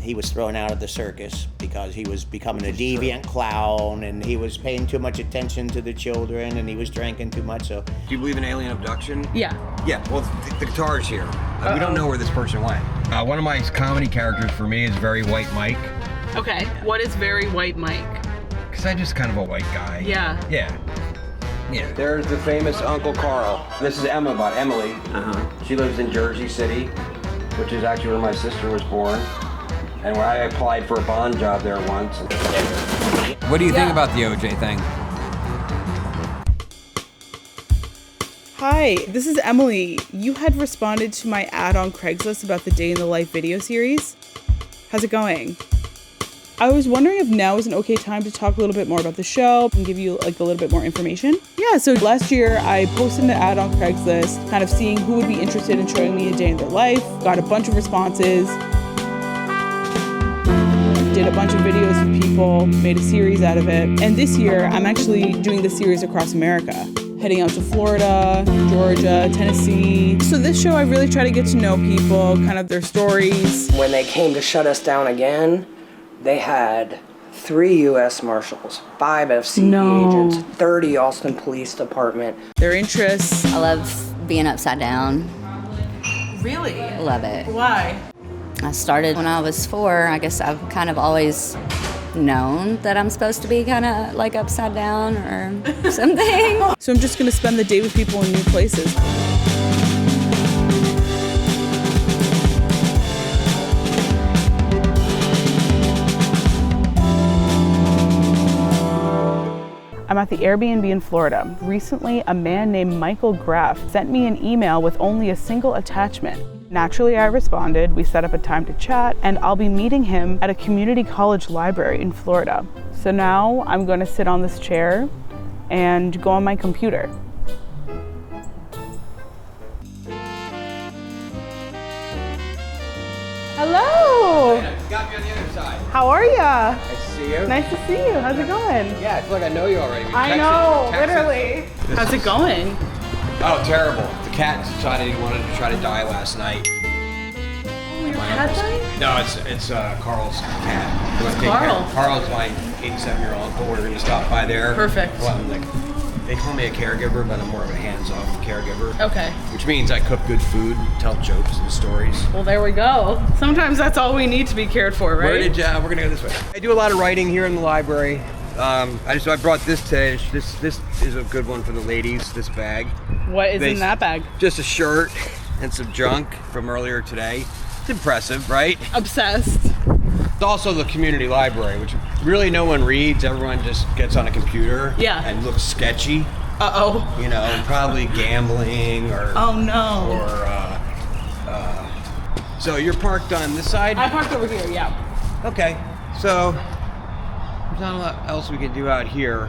he was thrown out of the circus because he was becoming a deviant clown, and he was paying too much attention to the children, and he was drinking too much. So, do you believe in alien abduction? Yeah. Yeah. Well, the guitar's here. We don't know where this person went. One of my comedy characters for me is Very White Mike. Okay. What is Very White Mike? Because I'm just kind of a white guy. Yeah. Yeah. Yeah. There's the famous Uncle Carl. This is Emma about Emily. She lives in Jersey City, which is actually where my sister was born. And where I applied for a bond job there once. What do you think about the OJ thing? Hi, this is Emily. You had responded to my ad on Craigslist about the Day in the Life video series. How's it going? I was wondering if now is an okay time to talk a little bit more about the show and give you like a little bit more information. Yeah, so last year I posted an ad on Craigslist, kind of seeing who would be interested in showing me a day in their life. Got a bunch of responses. Did a bunch of videos with people, made a series out of it. And this year I'm actually doing the series across America. Heading out to Florida, Georgia, Tennessee. So this show, I really try to get to know people, kind of their stories. When they came to shut us down again, they had 3 U.S. Marshals, 5 FCE agents, 30 Austin Police Department. Their interests. I love being upside down. Really? I love it. Why? I started when I was 4. I guess I've kind of always known that I'm supposed to be kind of like upside down or something. So I'm just gonna spend the day with people in new places. I'm at the Airbnb in Florida. Recently, a man named Michael Graff sent me an email with only a single attachment. Naturally, I responded. We set up a time to chat, and I'll be meeting him at a community college library in Florida. So now I'm going to sit on this chair and go on my computer. Hello! Got me on the other side. How are ya? Nice to see you. Nice to see you. How's it going? Yeah, I feel like I know you already. I know, literally. How's it going? Oh, terrible. The cat decided he wanted to try to die last night. Oh, your cat died? No, it's Carl's cat. Who's Carl? Carl's my 87-year-old uncle. We're going to stop by there. Perfect. Well, they call me a caregiver, but I'm more of a hands-off caregiver. Okay. Which means I cook good food, tell jokes and stories. Well, there we go. Sometimes that's all we need to be cared for, right? We're going to go this way. I do a lot of writing here in the library. I brought this today. This is a good one for the ladies, this bag. What is in that bag? Just a shirt and some junk from earlier today. It's impressive, right? Obsessed. It's also the community library, which really no one reads. Everyone just gets on a computer and looks sketchy. Uh-oh. You know, probably gambling or... Oh, no. Or, so you're parked on this side? I parked over here, yeah. Okay, so there's not a lot else we can do out here.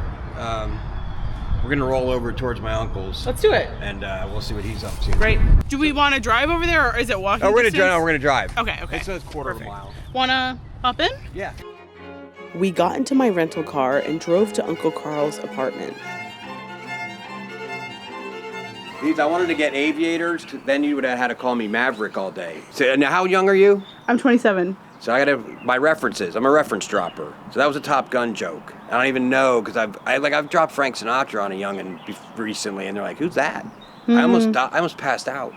We're gonna roll over towards my uncle's. Let's do it. And we'll see what he's up to. Great. Do we want to drive over there, or is it walking we're distance? we're gonna drive. Okay. It's a quarter of a mile. Wanna hop in? Yeah. We got into my rental car and drove to Uncle Carl's apartment. I wanted to get aviators, then you would have had to call me Maverick all day. So now how young are you? I'm 27. So I got my references. I'm a reference dropper. So that was a Top Gun joke. I don't even know because I've dropped Frank Sinatra on a youngin' recently, and they're like, "Who's that?" I almost passed out.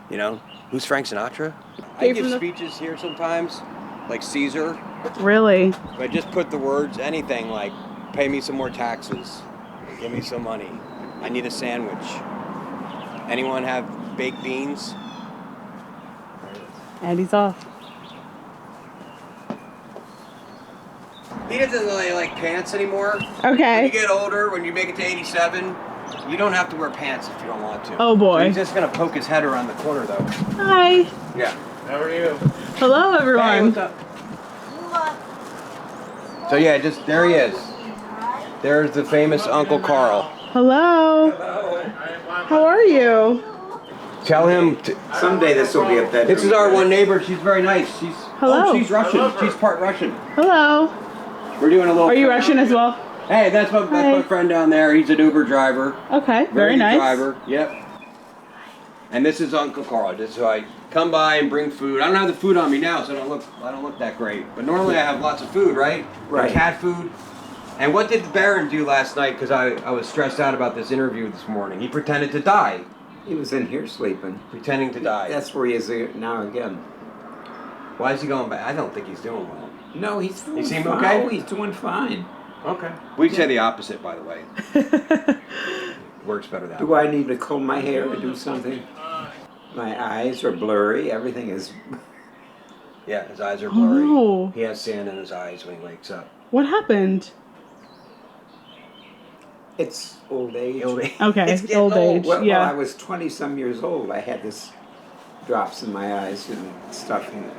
You know, who's Frank Sinatra? I give speeches here sometimes, like Caesar. Really? I just put the words anything like, "Pay me some more taxes, give me some money, I need a sandwich. Anyone have baked beans?" Andy's off. He doesn't really like pants anymore. Okay. When you get older, when you make it to 87, you don't have to wear pants if you don't want to. Oh boy. So he's just gonna poke his head around the corner though. Hi. Yeah. How are you? Hello, everyone. Hey, what's up? So yeah, just there he is. There's the famous Uncle Carl. Hello. How are you? Tell him someday this will be a bedroom. This is our one neighbor. She's very nice. Hello. Oh, she's Russian. She's part Russian. Hello. We're doing a little. Are you Russian as well? Hey, that's my friend down there. He's an Uber driver. Okay, very good nice. Driver. Yep. And this is Uncle Carl. This is who I come by and bring food. I don't have the food on me now, so I don't look that great. But normally I have lots of food, right? Right. Cat food. And what did the Baron do last night? Because I was stressed out about this interview this morning. He pretended to die. He was in here sleeping. Pretending to die. That's where he is now again. Why is he going back? I don't think he's doing well. No, he's doing He seem fine. okay? Oh, he's doing fine. Okay. We'd say the opposite, by the way. Works better that Do way. I need to comb my hair or do something? My eyes are blurry. Everything is... Yeah, his eyes are blurry. no. He has sand in his eyes when he wakes up. What happened? It's old age. Okay, It's getting old old. age. Well, yeah. I was 20-some years old. I had this drops in my eyes and stuff. And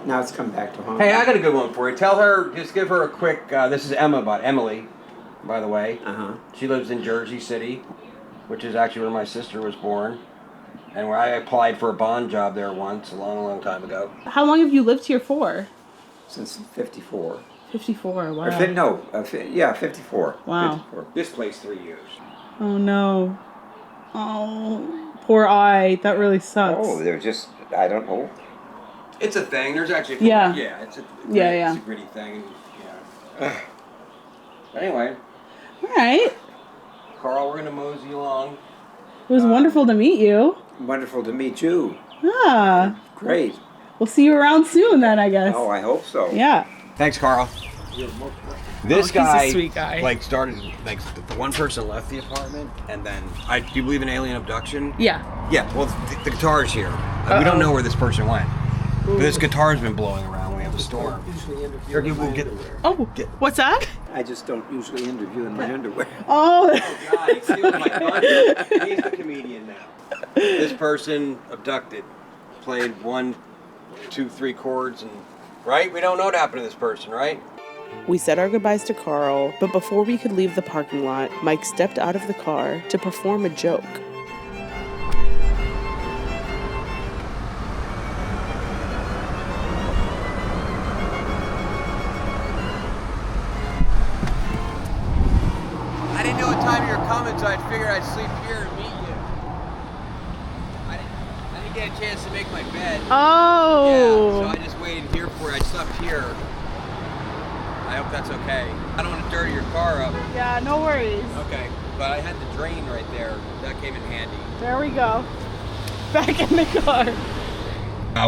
now it's come back to haunt Hey, me. I got a good one for you. Tell her, just give her a quick, this is Emily, by the way. Uh-huh. She lives in Jersey City, which is actually where my sister was born. And where I applied for a bond job there once, a long, long time ago. How long have you lived here for? Since 54. 54. Wow. Or 54. Wow. 54. This place 3 years. Oh no. Oh, poor eye. That really sucks. Oh, they're just, I don't know. It's a thing. There's actually Yeah. it's a Yeah. It's a gritty thing. Yeah. But anyway, All right. Carl, we're gonna mosey along. It was wonderful to meet you. Wonderful to meet you. Ah. Great. We'll see you around soon then, I guess. Oh, I hope so. Yeah. Thanks, Carl. This he's a guy, sweet guy. like, started, like, the one person left the apartment, and then, do you believe in alien abduction? Yeah. Yeah, well, the guitar's here. We don't know where this person went. But this guitar's been blowing around when we have a storm. Turkey will get... Oh, what's that? I just don't usually interview in my underwear. Oh. God, he's stealing my thunder. He's the comedian now. This person abducted, played 1, 2, 3 chords, and... Right? We don't know what happened to this person, right? We said our goodbyes to Carl, but before we could leave the parking lot, Mike stepped out of the car to perform a joke. I didn't know what time you were coming, so I figured I'd sleep here and meet you. I didn't get a chance to make my bed. Oh. Yeah, so I just waited here for it. I slept here. I hope that's okay. I don't want to dirty your car up. Yeah, no worries. Okay, but I had the drain right there. That came in handy. There we go. Back in the car.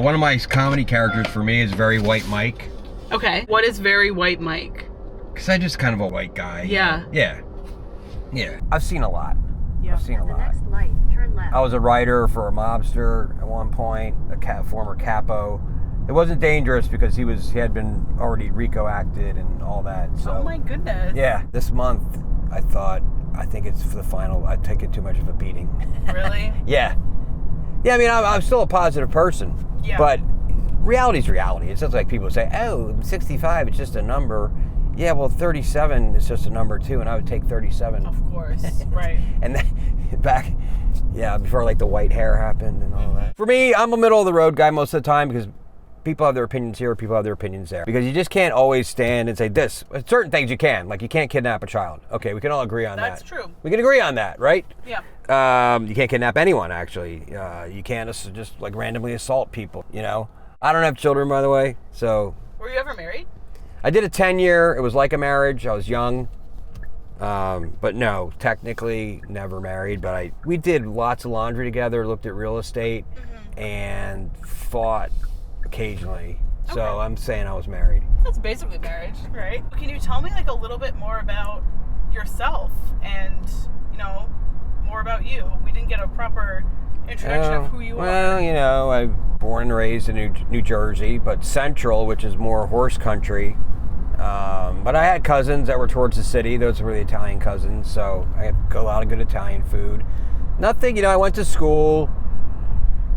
One of my comedy characters for me is Very White Mike. Okay. What is very white Mike? Because I'm just kind of a white guy. Yeah. Yeah. Yeah. I've seen a lot. Yeah. I've seen a The lot. next light, turn left. I was a writer for a mobster at one point, former capo. It wasn't dangerous because he had been already RICO acted and all that. So Oh my goodness. yeah, this month I think it's for the final. I've taken too much of a beating. Really? Yeah. Yeah, I mean, I'm still a positive person. Yeah. But reality's reality. It's just like people say, oh, 65, it's just a number. Yeah, well, 37 is just a number too, and I would take 37. Of course. Right. And then back, before like the white hair happened and all that. For me, I'm a middle of the road guy most of the time because people have their opinions here, people have their opinions there. Because you just can't always stand and say this. Certain things you can, like you can't kidnap a child. Okay, we can all agree on that. That's true. We can agree on that, right? Yeah. You can't kidnap anyone, actually. You can't just like randomly assault people, you know? I don't have children, by the way, so. Were you ever married? I did a 10-year. It was like a marriage. I was young. But no, technically never married. But we did lots of laundry together, looked at real estate, and fought occasionally. So Okay. I'm saying I was married. That's basically marriage, right? Can you tell me like a little bit more about yourself and, more about you? We didn't get a proper introduction of who you Well, are. I'm born and raised in New Jersey, but Central, which is more horse country. But I had cousins that were towards the city. Those were the Italian cousins, so I had a lot of good Italian food. Nothing, I went to school.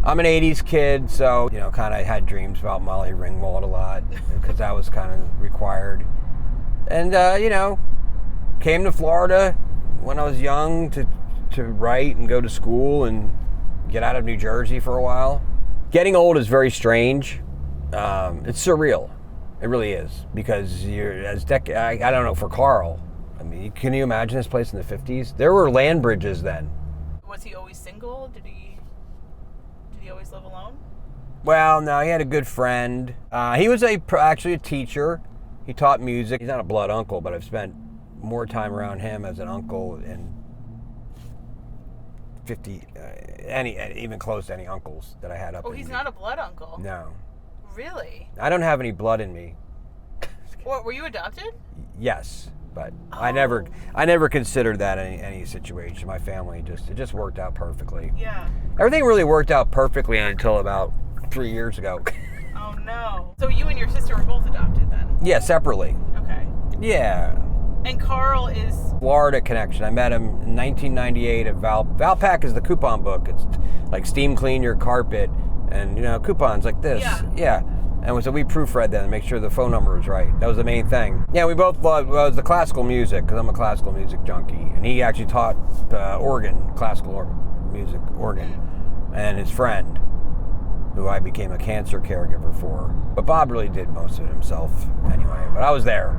I'm an 80s kid, so, kind of had dreams about Molly Ringwald a lot because that was kind of required. And, came to Florida when I was young to write and go to school and get out of New Jersey for a while. Getting old is very strange. It's surreal. It really is, because I don't know, for Carl, I mean, can you imagine this place in the 50s? There were land bridges then. Was he always single? Did he? Did he always live alone? Well, no, he had a good friend. He was actually a teacher. He taught music. He's not a blood uncle, but I've spent more time around him as an uncle in 50, even close to any uncles that I had up. Oh, he's not a blood uncle. No. Really? I don't have any blood in me. What, were you adopted? Yes, but I never considered that in any situation. My family it just worked out perfectly. Yeah. Everything really worked out perfectly until about 3 years ago. Oh no. So you and your sister were both adopted then? Yeah, separately. Okay. Yeah. And Carl is... Florida connection. I met him in 1998 at Valpak is the coupon book. It's like steam clean your carpet and, coupons like this. Yeah. And so we proofread them and make sure the phone number was right. That was the main thing. Yeah, we both loved the classical music because I'm a classical music junkie. And he actually taught classical music organ. And his friend, who I became a cancer caregiver for. But Bob really did most of it himself anyway. But I was there.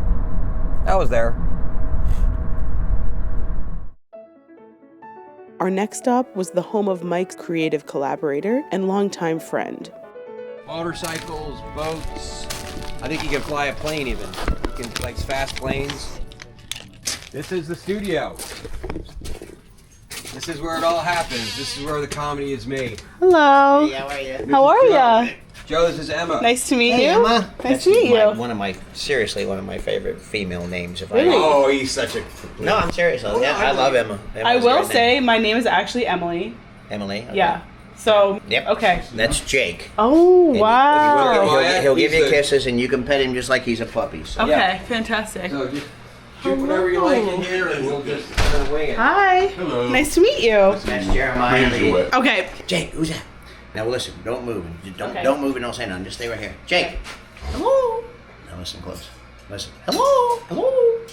Our next stop was the home of Mike's creative collaborator and longtime friend. Motorcycles, boats. I think you can fly a plane even. You can like fast planes. This is the studio. This is where it all happens. This is where the comedy is made. Hello. Hey, how are you? How are ya? Joe, this is Emma. Nice to meet you. Emma. Nice to meet you. One of my favorite female names. Really? Oh, he's such a... No, I'm serious. I love Emma. I Emma's will great say name. my name is actually Emily. Emily. Okay. Yeah. So, Yep. okay. That's Jake. Oh, And wow. He'll give you He's kisses, and you can pet him just like he's a puppy. So. Okay, Yeah. fantastic. So just shoot whatever you like in here and we'll just wing it. Hi. Hello. Nice to meet you. That's Jeremiah. Hands are wet. Okay. Jake, who's that? Now listen, don't move. Okay. Don't move and don't say nothing. Just stay right here. Jake. Hello. Now listen close. Listen. Hello. Hello.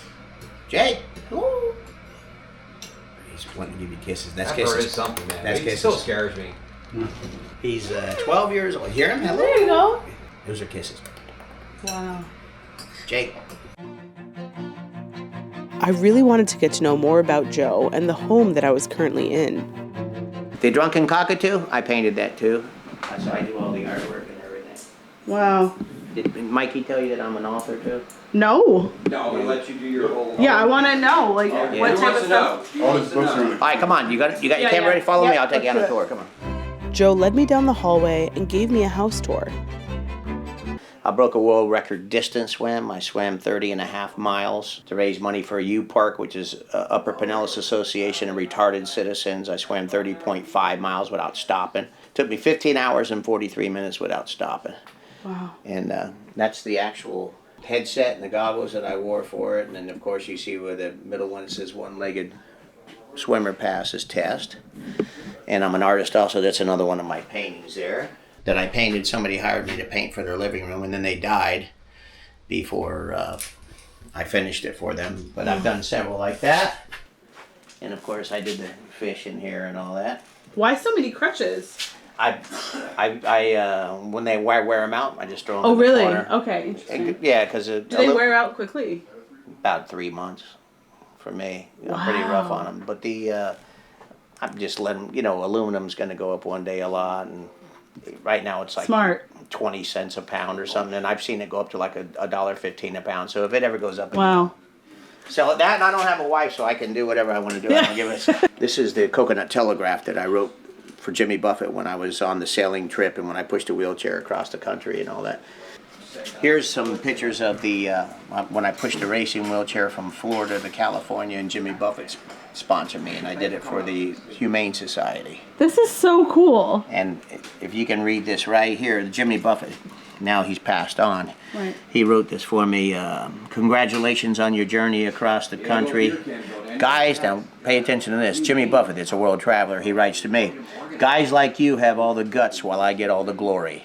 Jake. Hello. He's wanting to give you kisses. That's That kisses. bird is something, man. That's He kisses. still scares me. He's 12 years old. Hear him? Hello. There you go. Those are kisses. Wow. Jake. I really wanted to get to know more about Joe and the home that I was currently in. The Drunken Cockatoo, I painted that too. So I do all the artwork and everything. Wow. Did Mikey tell you that I'm an author too? No. No, we let you do your whole... Yeah, I want to know, like, Yeah. what He type wants of to stuff. know. All this books are in All right, come on. You got your Yeah, camera yeah. ready? Follow me. Yep, I'll take you on a let's do tour. it. Come on. Joe led me down the hallway and gave me a house tour. I broke a world record distance swim. I swam 30.5 miles to raise money for a U Park, which is Upper Pinellas Association of Retarded Citizens. I swam 30.5 miles without stopping. Took me 15 hours and 43 minutes without stopping. Wow. And that's the actual headset and the goggles that I wore for it. And then, of course, you see where the middle one says one-legged swimmer passes test. And I'm an artist also. That's another one of my paintings there that I painted. Somebody hired me to paint for their living room, and then they died before I finished it for them. But I've done several like that. And, of course, I did the fish in here and all that. Why so many crutches? When they wear them out, I just throw them Oh, in the really? corner. Okay, interesting. Yeah, because Do they wear out quickly? about 3 months for me. I'm pretty rough on them. But I'm just letting aluminum's going to go up one day a lot, and right now it's like Smart. 20 cents a pound or something, and I've seen it go up to like $1.15 a pound. So if it ever goes up, Wow. sell it. That, and I don't have a wife, so I can do whatever I want to do. I don't give it. This is the Coconut Telegraph that I wrote for Jimmy Buffett when I was on the sailing trip and when I pushed a wheelchair across the country and all that. Here's some pictures of the when I pushed a racing wheelchair from Florida to California, and Jimmy Buffett sponsored me, and I did it for the Humane Society. This is so cool. And if you can read this right here, Jimmy Buffett, now he's passed on. Right. He wrote this for me. Congratulations on your journey across the country. Guys, now pay attention to this. Jimmy Buffett, it's a world traveler. He writes to me, guys like you have all the guts while I get all the glory.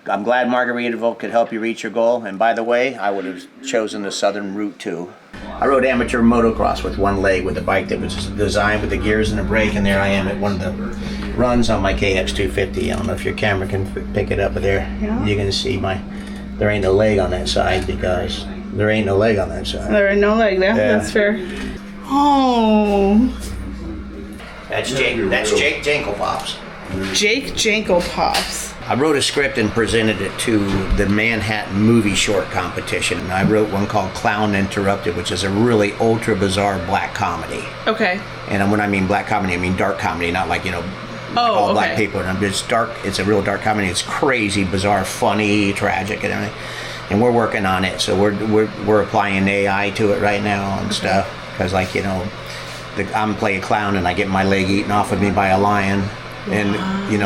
I'm glad Margaritaville could help you reach your goal. And by the way, I would have chosen the southern route too. I rode amateur motocross with one leg with a bike that was designed with the gears and the brake, and there I am at one of the runs on my KX250. I don't know if your camera can pick it up, but there you can see there ain't no leg on that side because there ain't no leg on that side. There are no leg there. Yeah. That's fair. Oh. That's Jake Jankelpops. Jake Jankelpops. I wrote a script and presented it to the Manhattan Movie Short Competition. And I wrote one called Clown Interrupted, which is a really ultra bizarre black comedy. Okay. And when I mean black comedy, I mean dark comedy, not like, all black people. And it's dark. It's a real dark comedy. It's crazy, bizarre, funny, tragic, and everything. And we're working on it. So we're applying AI to it right now and stuff. Because I'm playing a clown and I get my leg eaten off of me by a lion. And,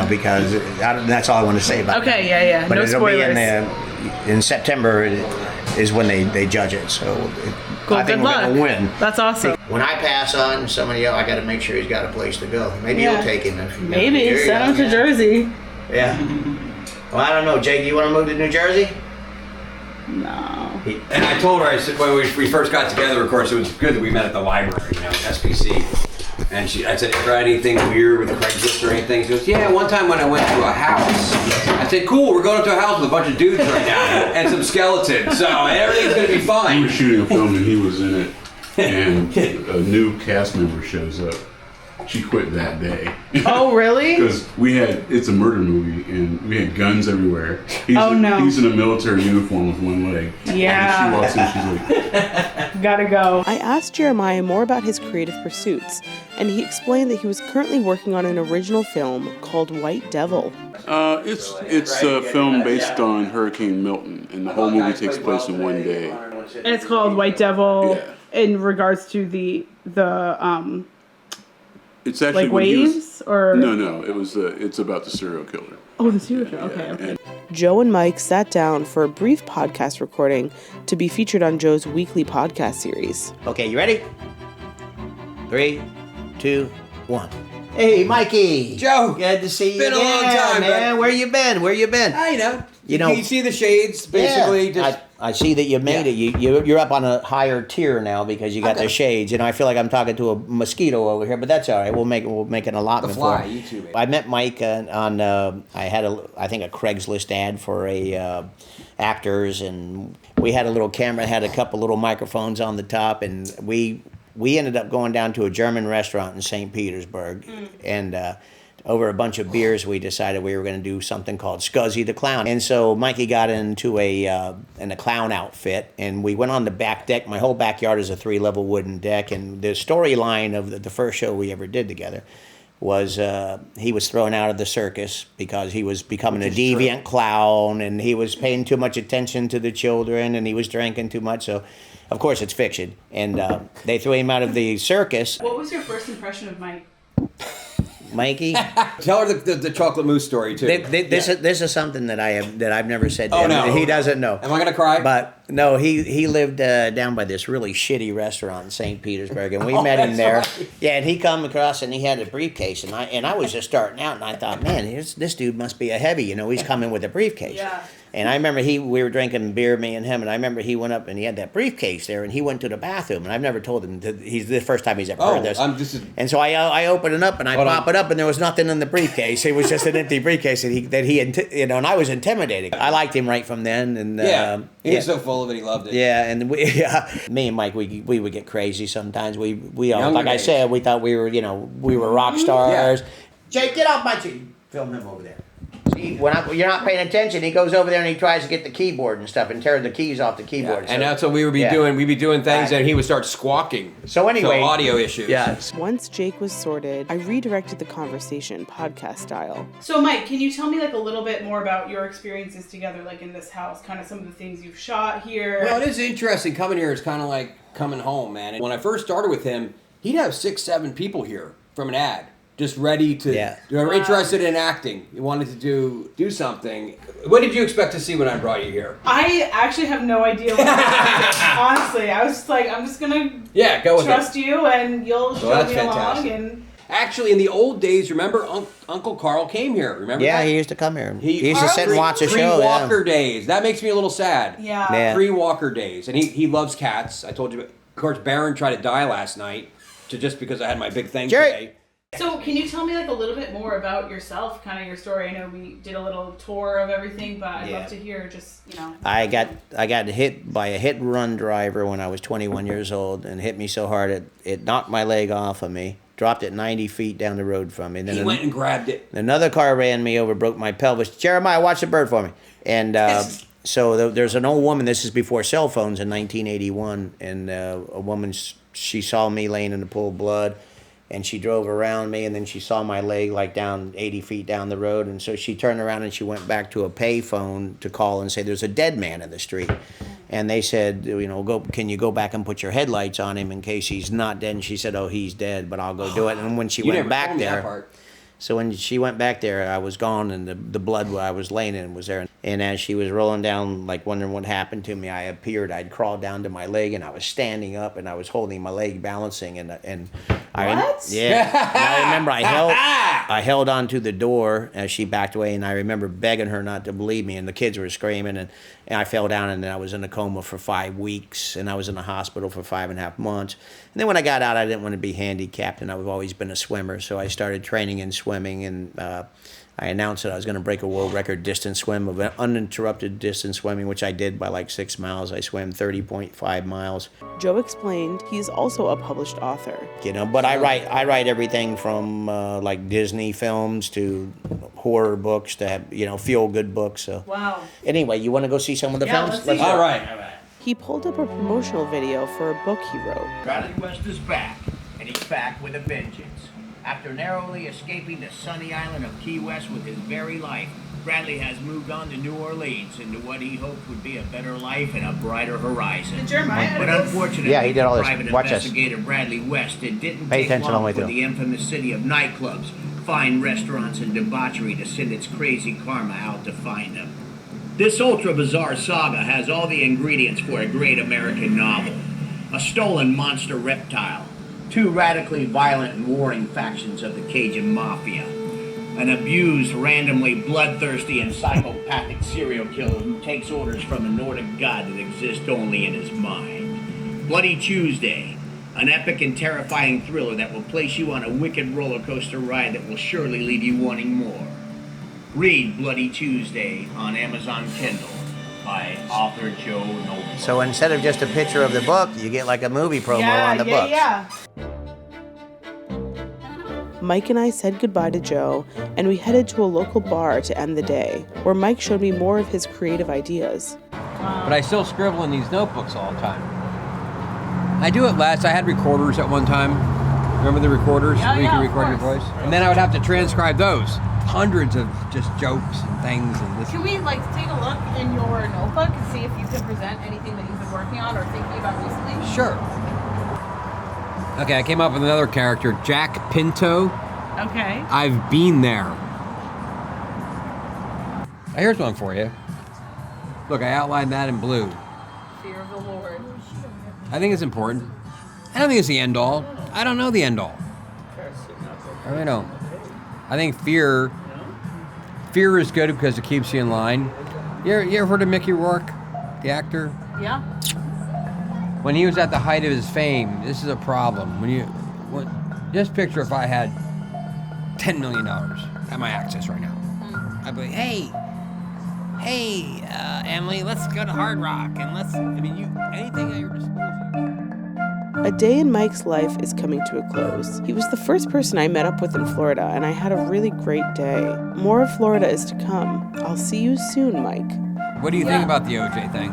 because that's all I want to say about it. Okay, yeah. But no it'll spoilers. Be in September is when they judge it. So Cool, I think good we're luck. going to win. That's awesome. When I pass on somebody else, I got to make sure he's got a place to go. Maybe you'll take him. Maybe. Send him to Jersey. Yeah. Well, I don't know. Jake, you want to move to New Jersey? No. And I told her, I said, when we first got together, of course, it was good that we met at the library, SPC. And I said, ever had anything weird with Craigslist or anything? She goes, yeah, one time when I went to a house. I said, cool, we're going up to a house with a bunch of dudes right now and some skeletons, so everything's going to be We fine. were shooting a film and he was in it, and a new cast member shows up. She quit that day. Oh, really? Because it's a murder movie, and we had guns everywhere. No. He's in a military uniform with one leg. Yeah. And she walks in, she's like, Gotta go. I asked Jeremiah more about his creative pursuits, and he explained that he was currently working on an original film called White Devil. it's a film based on Hurricane Milton, and the whole movie takes place in one day. And it's called White Devil in regards to the It's actually like when he was- waves or No. It's about the serial killer. Oh, the serial killer. Okay. Joe and Mike sat down for a brief podcast recording to be featured on Joe's weekly podcast series. Okay, you ready? 3, 2, 1. Hey, Mikey. Joe. Good to see you Been a long time, man. bud. Where you been? You see the shades, basically. Yeah, I see that you made it. You're up on a higher tier now because you got the shades. I feel like I'm talking to a mosquito over here, but that's all right. We'll make an allotment The fly, for it. you too, baby. I met Mike on I had a Craigslist ad for actors, and we had a little camera, had a couple little microphones on the top, and we ended up going down to a German restaurant in St. Petersburg, and over a bunch of beers, we decided we were going to do something called Scuzzy the Clown. And so Mikey got into a clown outfit, and we went on the back deck. My whole backyard is a 3-level wooden deck, and the storyline of the first show we ever did together was he was thrown out of the circus because he was becoming a deviant clown, and he was paying too much attention to the children, and he was drinking too much. So, of course, it's fiction. And they threw him out of the circus. What was your first impression of Mike? Mikey? Tell her the chocolate mousse story, too. This is something that I've never said to him. no. He doesn't know. Am I going to cry? But no, he lived down by this really shitty restaurant in St. Petersburg, and we met him there. Right. Yeah, and he come across and he had a briefcase, and I was just starting out, and I thought, man, this dude must be a heavy, he's coming with a briefcase. Yeah. And I remember we were drinking beer, me and him, and I remember he went up and he had that briefcase there, and he went to the bathroom, and I've never told him he's the first time he's ever heard this. And so I open it up and I pop it up, and there was nothing in the briefcase. It was just an empty briefcase and and I was intimidated. I liked him right from then, and he was so full of it, he loved it. yeah, and me and Mike, we would get crazy sometimes. We all, Younger like I days. said, we thought we were rock stars. Jake, get off my tree. Film him over there. See, you're not paying attention, he goes over there and he tries to get the keyboard and stuff and tear the keys off the keyboard. And that's what we would be doing. We'd be doing things, and he would start squawking. So anyway, audio issues. Yeah. Once Jake was sorted, I redirected the conversation podcast style. So, Mike, can you tell me a little bit more about your experiences together, in this house? Kind of some of the things you've shot here. Well, it is interesting. Coming here is kind of like coming home, man. And when I first started with him, he'd have 6, 7 people here from an ad. Just ready to, were interested in acting. You wanted to do something. What did you expect to see when I brought you here? I actually have no idea what honestly. I was just like, I'm just going to go with trust you and you'll show me along. And actually, in the old days, remember Uncle Carl came here, remember that? He used to come here. He used to sit and watch a show. Pre-Walker days. That makes me a little sad. Yeah. Pre-Walker days. And he loves cats. I told you, of course, Baron tried to die last night just because I had my big thing today. So can you tell me a little bit more about yourself, kind of your story? I know we did a little tour of everything, but I'd love to hear just, I got hit by a hit and run driver when I was 21 years old, and hit me so hard it knocked my leg off of me, dropped it 90 feet down the road from me. And then He went and grabbed it. another car ran me over, broke my pelvis. Jeremiah, watch the bird for me. And so there's an old woman, this is before cell phones in 1981, and a woman, she saw me laying in the pool of blood, and she drove around me, and then she saw my leg like down 80 feet down the road, and so she turned around and she went back to a pay phone to call and say there's a dead man in the street. And they said, you know, can you go back and put your headlights on him in case he's not dead? And she said, oh, he's dead, but I'll go do it. And when she went back there, so when she went back there, I was gone, and the blood where I was laying in was there. And as she was rolling down, like wondering what happened to me, I appeared. I'd crawled down to my leg, and I was standing up, and I was holding my leg, balancing, and yeah. And I remember I held onto the door as she backed away, and I remember begging her not to believe me, and the kids were screaming, and I fell down, and then I was in a coma for 5 weeks, and I was in the hospital for 5.5 months. And then when I got out, I didn't want to be handicapped, and I've always been a swimmer, so I started training in swimming, and I announced that I was going to break a world record distance swim of uninterrupted distance swimming, which I did by like 6 miles. I swam 30.5 miles. Joe explained he's also a published author. You know, but I write everything from like Disney films to horror books to have, you know, feel-good books. So. Wow. Anyway, you want to go see some of the films? Let's All right. He pulled up a promotional video for a book he wrote. Bradley West is back, and he's back with a vengeance. After narrowly escaping the sunny island of Key West with his very life, Bradley has moved on to New Orleans into what he hoped would be a better life and a brighter horizon. But unfortunately, yeah, he did all this. Private Watch investigator Bradley West, it didn't Pay take attention all the way long for through. the infamous city of nightclubs, fine restaurants, and debauchery to send its crazy karma out to find him. This ultra-bizarre saga has all the ingredients for a great American novel. A stolen monster reptile, 2 radically violent and warring factions of the Cajun Mafia, an abused, randomly bloodthirsty and psychopathic serial killer who takes orders from a Nordic god that exists only in his mind. Bloody Tuesday, an epic and terrifying thriller that will place you on a wicked roller coaster ride that will surely leave you wanting more. Read Bloody Tuesday on Amazon Kindle by author Joe Noble. So instead of just a picture of the book, you get like a movie promo on the book. Yeah. Mike and I said goodbye to Joe, and we headed to a local bar to end the day, where Mike showed me more of his creative ideas. But I still scribble in these notebooks all the time. I do it less. I had recorders at one time. Remember the recorders where you can record your voice? And then I would have to transcribe those. Hundreds of just jokes and things. And this. Can we like take a look in your notebook and see if you can present anything that you've been working on or thinking about recently? Sure. Okay, I came up with another character, Jack Pinto. Okay. I've been there. Here's one for you. Look, I outlined that in blue. Fear of the Lord. I think it's important. I don't think it's the end all. I don't know the end all. I really don't. I think fear is good because it keeps you in line. You ever heard of Mickey Rourke, the actor? Yeah. When he was at the height of his fame, this is a problem. Just picture if I had $10 million at my access right now. I'd be like, hey, Emily, let's go to Hard Rock and anything at your disposal. A day in Mike's life is coming to a close. He was the first person I met up with in Florida, and I had a really great day. More of Florida is to come. I'll see you soon, Mike. What do you think about the OJ thing?